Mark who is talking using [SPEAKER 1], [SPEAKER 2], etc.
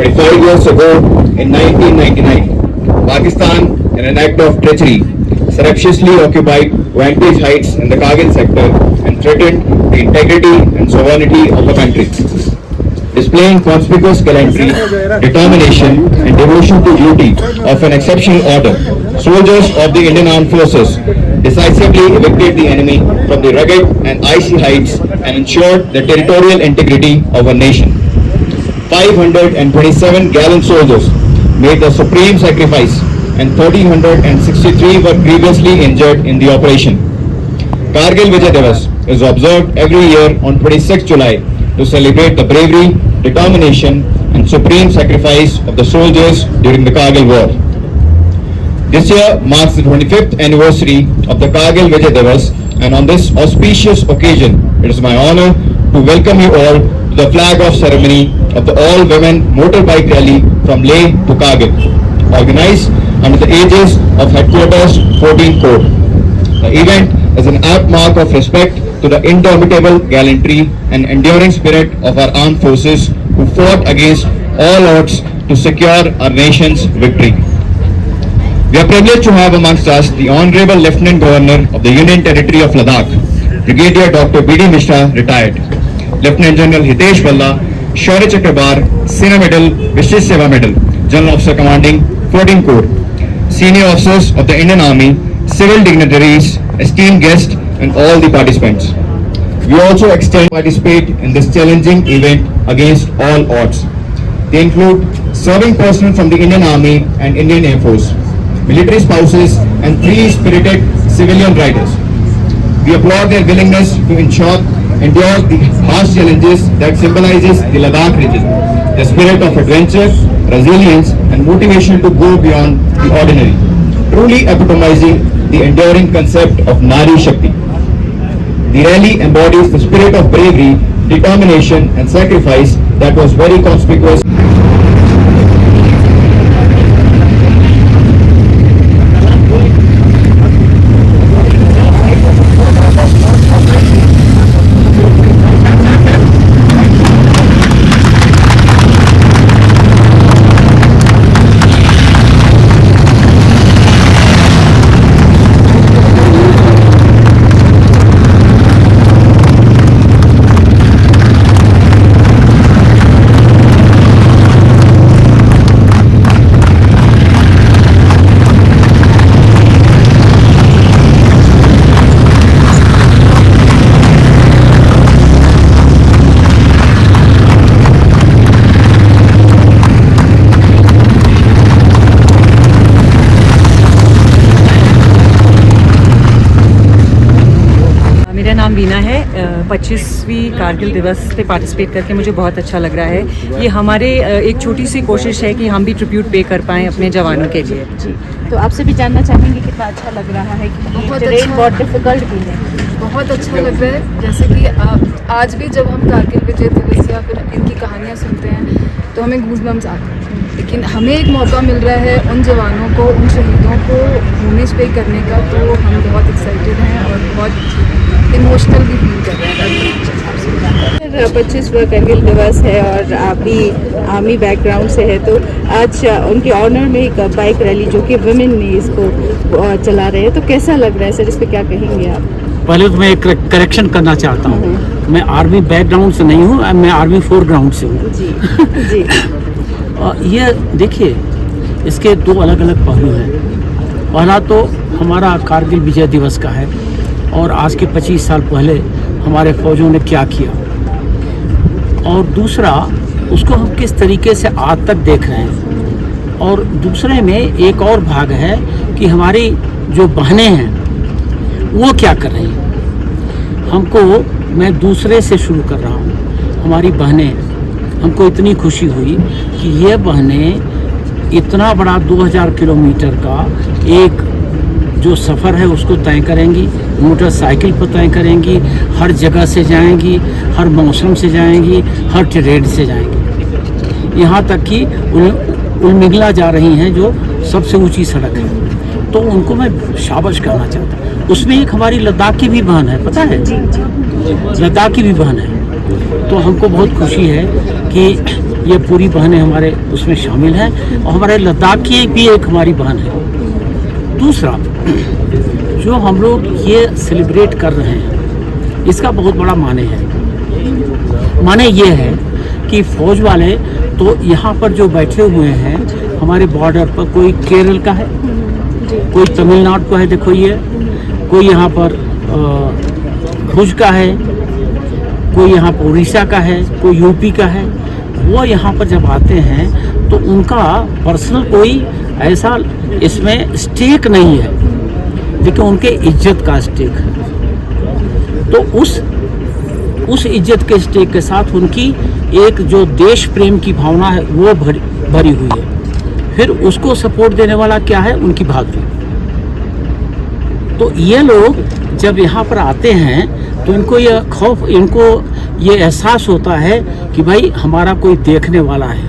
[SPEAKER 1] 25 years ago, in 1999, Pakistan, in an act of treachery, surreptitiously occupied Vantage Heights in the Kargil sector and threatened the integrity and sovereignty of the country. Displaying conspicuous gallantry, determination, and devotion to duty of an exceptional order, soldiers of the Indian Armed Forces decisively evicted the enemy from the rugged and icy heights and ensured the territorial integrity of our nation. 527 gallant soldiers made the supreme sacrifice and 1,363 were grievously injured in the operation. Kargil Vijay Divas is observed every year on 26 July to celebrate the bravery, determination and supreme sacrifice of the soldiers during the Kargil War. This year marks the 25th anniversary of the Kargil Vijay Divas, and on this auspicious occasion, it is my honor to welcome you all to the flag-off ceremony of the all-women motorbike rally from Leh to Kargil, organized under the aegis of Headquarters 14 Corps. The event is an apt mark of respect to the indomitable gallantry and enduring spirit of our armed forces who fought against all odds to secure our nation's victory. We are privileged to have amongst us the Honorable Lieutenant Governor of the Union Territory of Ladakh, Brigadier Dr. B.D. Mishra, retired, Lieutenant General Hitesh Balla, Shaurya Chakra Bar, Sena Medal, Vishesh Seva Medal, General Officer Commanding 14 Corps, Senior Officers of the Indian Army, civil dignitaries, esteemed guests and all the participants. We also extend participate in this challenging event against all odds. They include serving personnel from the Indian Army and Indian Air Force, military spouses and 3 spirited civilian riders. We applaud their willingness to endure the harsh challenges that symbolizes the Ladakh region, the spirit of adventure, resilience and motivation to go beyond the ordinary, truly epitomizing the enduring concept of Nari Shakti. The rally embodies the spirit of bravery, determination and sacrifice that was very conspicuous.
[SPEAKER 2] मेरा नाम वीना है। 25वीं कारगिल दिवस पे participate करके मुझे बहुत अच्छा लग रहा है। ये हमारे एक छोटी सी कोशिश है कि हम भी ट्रिब्यूट पे कर पाएँ अपने जवानों के लिए।
[SPEAKER 3] जी, तो आपसे भी जानना चाहेंगे कितना अच्छा लग रहा है कि बहुत डिफिकल्ट भी है।
[SPEAKER 4] बहुत अच्छा लग रहा है, जैसे कि आज भी जब हम कारगिल विजय दिवस या फिर इनकी कहानियाँ सुनते हैं तो हमें गूज़बम्स आते हैं, लेकिन हमें एक मौका मिल रहा है उन जवानों को, उन शहीदों को होमेज पे करने का, तो हम बहुत एक्साइटेड हैं और बहुत इमोशनल भी फील कर रहे हैं।
[SPEAKER 3] 25वां कारगिल दिवस है और आप भी आर्मी बैकग्राउंड से है, तो आज उनके ऑनर में एक बाइक रैली जो कि वुमेन ने इसको चला रहे हैं, तो कैसा लग रहा है सर, इस पर क्या कहेंगे आप?
[SPEAKER 5] पहले तो मैं एक करेक्शन करना चाहता हूँ, मैं आर्मी बैकग्राउंड से नहीं हूँ, मैं आर्मी फोरग्राउंड से हूँ।
[SPEAKER 3] जी जी।
[SPEAKER 5] ये देखिए, इसके 2 अलग अलग पहलू हैं। पहला तो हमारा कारगिल विजय दिवस का है और आज के 25 साल पहले हमारे फौजों ने क्या किया, और दूसरा उसको हम किस तरीके से आज तक देख रहे हैं, और दूसरे में एक और भाग है कि हमारी जो बहनें हैं वो क्या कर रही हैं। हमको, मैं दूसरे से शुरू कर रहा हूँ, हमारी बहनें, हमको इतनी खुशी हुई कि ये बहनें इतना बड़ा 2000 किलोमीटर का एक जो सफ़र है उसको तय करेंगी, मोटरसाइकिल पर तय करेंगी, हर जगह से जाएंगी, हर मौसम से जाएंगी, हर ट्रेड से जाएंगी, यहाँ तक कि उलमिगला जा रही हैं जो सबसे ऊंची सड़क है। तो उनको मैं शाबाश करना चाहता हूँ। उसमें एक हमारी लद्दाख की भी बहन है, पता है, लद्दाख की भी बहन है। तो हमको बहुत खुशी है कि ये पूरी बहनें हमारे उसमें शामिल हैं और हमारे लद्दाख की भी एक हमारी बहन है। दूसरा, जो हम लोग ये सेलिब्रेट कर रहे हैं इसका बहुत बड़ा माने है। माने ये है कि फौज वाले तो यहाँ पर जो बैठे हुए हैं हमारे बॉर्डर पर, कोई केरल का है, कोई तमिलनाडु का है, देखो ये, कोई यहाँ पर भुज का है, कोई यहाँ पर उड़ीसा का है, कोई यूपी का है। वो यहाँ पर जब आते हैं तो उनका पर्सनल कोई ऐसा इसमें स्टेक नहीं है, लेकिन उनके इज्जत का स्टेक है। तो उस इज्जत के स्टेक के साथ उनकी एक जो देश प्रेम की भावना है वो भरी हुई है। फिर उसको सपोर्ट देने वाला क्या है, उनकी बहादुरी। तो ये लोग जब यहाँ पर आते हैं तो इनको ये खौफ, इनको ये एहसास होता है कि भाई हमारा कोई देखने वाला है,